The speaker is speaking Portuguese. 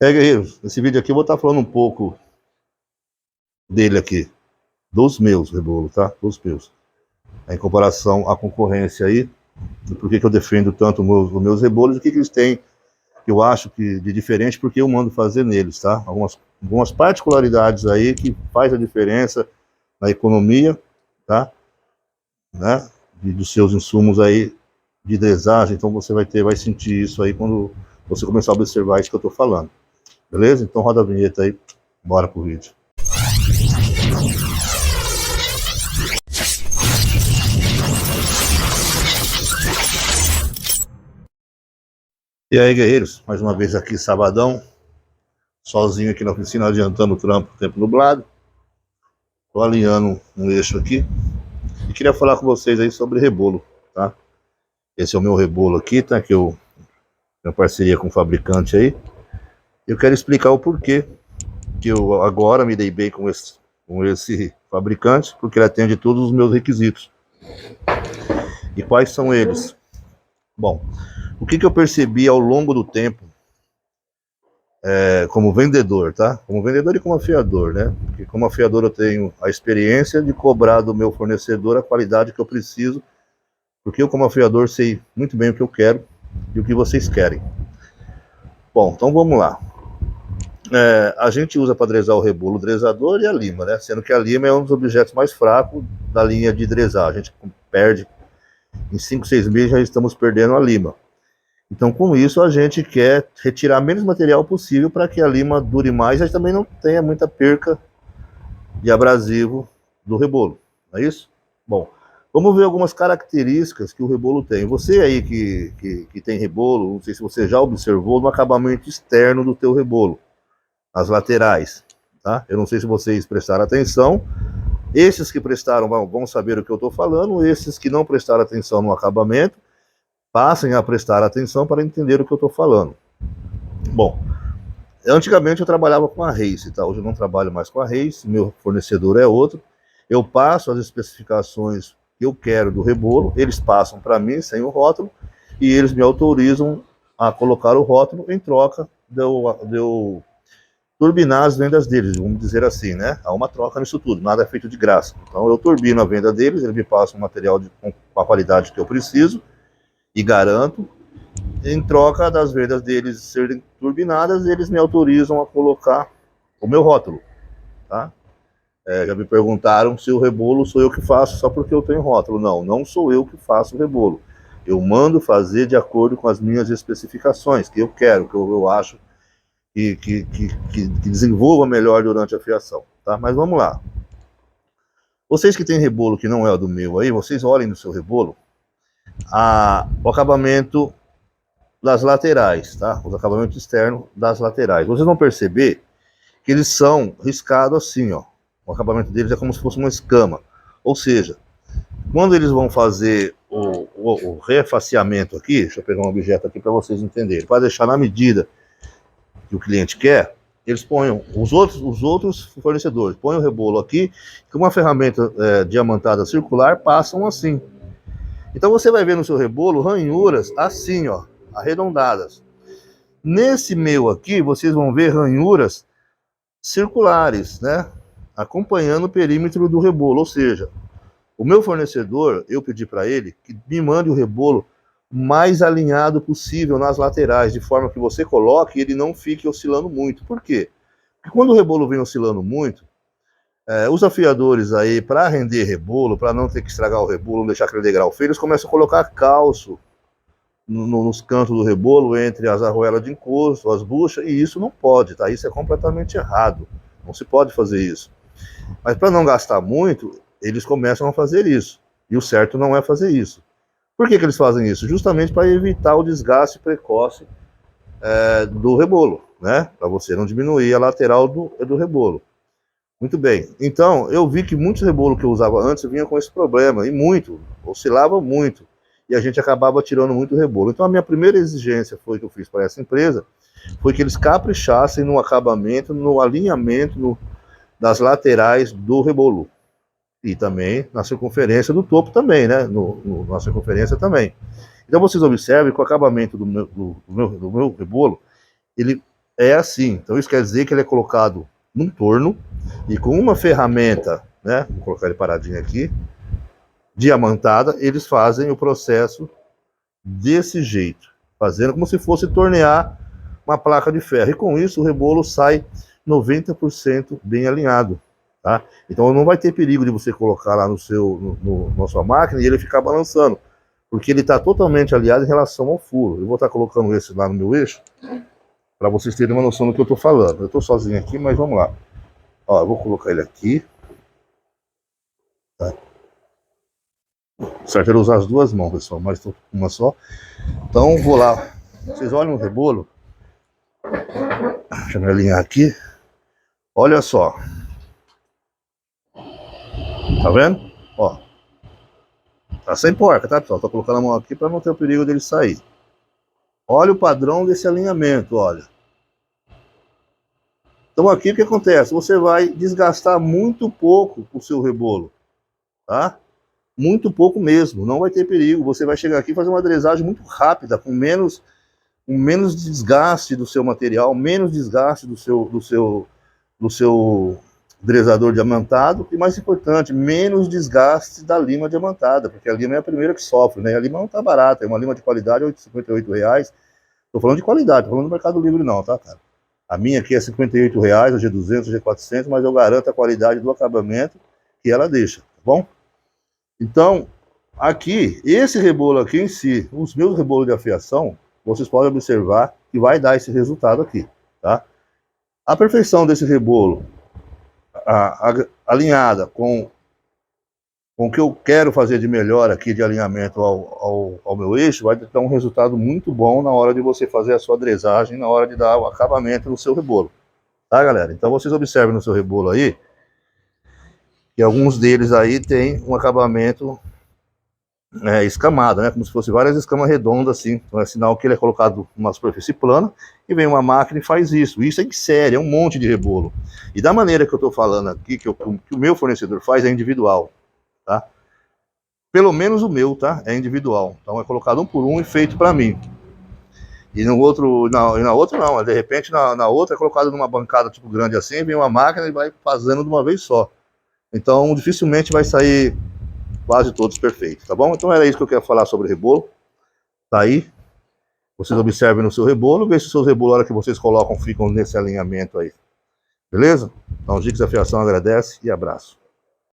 Guerreiros, nesse vídeo aqui eu vou estar falando um pouco dele aqui, dos meus rebolos, tá? Dos meus. Em comparação à concorrência aí, e por que eu defendo tanto os meus rebolos, e o que eles têm, que eu acho que de diferente, porque eu mando fazer neles, tá? Algumas particularidades aí que faz a diferença na economia, tá? Né? Dos seus insumos aí de dresagem, então você vai sentir isso aí quando você começar a observar isso que eu tô falando. Beleza? Então roda a vinheta aí, bora pro vídeo. E aí, guerreiros, mais uma vez aqui, sabadão, sozinho aqui na oficina, adiantando o trampo, tempo nublado. Tô alinhando um eixo aqui e queria falar com vocês aí sobre rebolo, tá? Esse é o meu rebolo aqui, tá? Que eu tenho parceria com o fabricante aí. Eu quero explicar o porquê que eu agora me dei bem com esse fabricante, porque ele atende todos os meus requisitos. E quais são eles? Bom, o que eu percebi ao longo do tempo como vendedor, tá? Como vendedor e como afiador, né? Porque como afiador eu tenho a experiência de cobrar do meu fornecedor a qualidade que eu preciso, porque eu como afiador sei muito bem o que eu quero e o que vocês querem. Bom, então vamos lá. A gente usa para dresar o rebolo o dresador e a lima, né? Sendo que a lima é um dos objetos mais fracos da linha de dresar. A gente perde, em 5, 6 meses já estamos perdendo a lima. Então, com isso, a gente quer retirar menos material possível para que a lima dure mais e também não tenha muita perca de abrasivo do rebolo, não é isso? Bom, vamos ver algumas características que o rebolo tem. Você aí que tem rebolo, não sei se você já observou no acabamento externo do teu rebolo, as laterais, tá? Eu não sei se vocês prestaram atenção. Esses que prestaram vão saber o que eu estou falando, esses que não prestaram atenção no acabamento, passem a prestar atenção para entender o que eu estou falando. Bom, antigamente eu trabalhava com a Race, tá? Hoje eu não trabalho mais com a Race, meu fornecedor é outro. Eu passo as especificações que eu quero do rebolo, eles passam para mim sem o rótulo e eles me autorizam a colocar o rótulo em troca de eu turbinar as vendas deles, vamos dizer assim, né? Há uma troca nisso tudo, nada é feito de graça. Então eu turbino a venda deles, eles me passam um material com a qualidade que eu preciso e garanto. Em troca das vendas deles serem turbinadas, eles me autorizam a colocar o meu rótulo, tá? Já me perguntaram se o rebolo sou eu que faço só porque eu tenho rótulo. Não, não sou eu que faço o rebolo. Eu mando fazer de acordo com as minhas especificações, que eu quero, que eu acho que desenvolva melhor durante a fiação, tá? Mas vamos lá. Vocês que têm rebolo que não é o do meu aí, vocês olhem no seu rebolo o acabamento das laterais, tá? Os acabamentos externos das laterais. Vocês vão perceber que eles são riscados assim, ó. O acabamento deles é como se fosse uma escama. Ou seja, quando eles vão fazer o refaciamento aqui, deixa eu pegar um objeto aqui para vocês entenderem, para deixar na medida que o cliente quer, eles põem, os outros fornecedores põem o rebolo aqui, com uma ferramenta diamantada circular, passam assim. Então você vai ver no seu rebolo ranhuras assim, ó, arredondadas. Nesse meu aqui, vocês vão ver ranhuras circulares, né? Acompanhando o perímetro do rebolo. Ou seja, o meu fornecedor, eu pedi para ele que me mande o rebolo mais alinhado possível nas laterais, de forma que você coloque e ele não fique oscilando muito. Por quê? Porque quando o rebolo vem oscilando muito, os afiadores aí, para render rebolo, para não ter que estragar o rebolo, não deixar aquele degrau feio, eles começam a colocar calço nos cantos do rebolo, entre as arruelas de encosto, as buchas, e isso não pode, tá? Isso é completamente errado. Não se pode fazer isso. Mas para não gastar muito, eles começam a fazer isso. E o certo não é fazer isso. Por que eles fazem isso? Justamente para evitar o desgaste precoce do rebolo, né? Para você não diminuir a lateral do rebolo. Muito bem. Então, eu vi que muitos rebolos que eu usava antes vinham com esse problema, e muito, oscilava muito, e a gente acabava tirando muito rebolo. Então, a minha primeira exigência foi que eu fiz para essa empresa, foi que eles caprichassem no acabamento, no alinhamento das laterais do rebolo. E também na circunferência do topo também, né? Na circunferência também. Então, vocês observem que o acabamento do meu rebolo, ele é assim. Então isso quer dizer que ele é colocado num torno e com uma ferramenta, né? Vou colocar ele paradinho aqui, diamantada, eles fazem o processo desse jeito, fazendo como se fosse tornear uma placa de ferro. E com isso o rebolo sai 90% bem alinhado. Tá? Então não vai ter perigo de você colocar lá na sua máquina e ele ficar balançando, porque ele está totalmente alinhado em relação ao furo. Eu vou estar colocando esse lá no meu eixo, para vocês terem uma noção do que eu estou falando. Eu estou sozinho aqui, mas vamos lá. Ó, eu vou colocar ele aqui. Tá? Certo, era usar as duas mãos, pessoal, mas estou com uma só. Então vou lá. Vocês olham o rebolo. Deixa eu me alinhar aqui. Olha só. Tá vendo? Ó. Tá sem porca, tá, pessoal? Tô colocando a mão aqui para não ter o perigo dele sair. Olha o padrão desse alinhamento, olha. Então aqui o que acontece? Você vai desgastar muito pouco o seu rebolo, tá? Muito pouco mesmo, não vai ter perigo. Você vai chegar aqui e fazer uma dresagem muito rápida, com menos desgaste do seu material, menos desgaste do seu dresador diamantado, e mais importante, menos desgaste da lima diamantada, porque a lima é a primeira que sofre, né? A lima não tá barata, é uma lima de qualidade, R$ 58. Tô falando de qualidade, tô falando do Mercado Livre não, tá, cara? A minha aqui é R$ 58, hoje é 200, hoje é 400, mas eu garanto a qualidade do acabamento que ela deixa, tá bom? Então, aqui, esse rebolo aqui em si, os meus rebolos de afiação, vocês podem observar que vai dar esse resultado aqui, tá? A perfeição desse rebolo, alinhada com o que eu quero fazer de melhor aqui de alinhamento ao meu eixo, vai dar um resultado muito bom na hora de você fazer a sua dresagem, na hora de dar o acabamento no seu rebolo, tá, galera? Então vocês observem no seu rebolo aí, que alguns deles aí tem um acabamento escamado, né? Como se fosse várias escamas redondas assim. Então é sinal que ele é colocado numa superfície plana e vem uma máquina e faz isso. Isso é em série, é um monte de rebolo. E da maneira que eu estou falando aqui, que o meu fornecedor faz é individual, tá? Pelo menos o meu, tá? É individual. Então é colocado um por um e feito para mim. E no outro, na outra não. De repente na outra é colocado numa bancada tipo grande assim, vem uma máquina e vai fazendo de uma vez só. Então dificilmente vai sair quase todos perfeitos, tá bom? Então era isso que eu queria falar sobre rebolo. Tá aí. Vocês observem no seu rebolo, vê se os seus rebolos, a hora que vocês colocam, ficam nesse alinhamento aí. Beleza? Então, Gix Afiação agradece e abraço.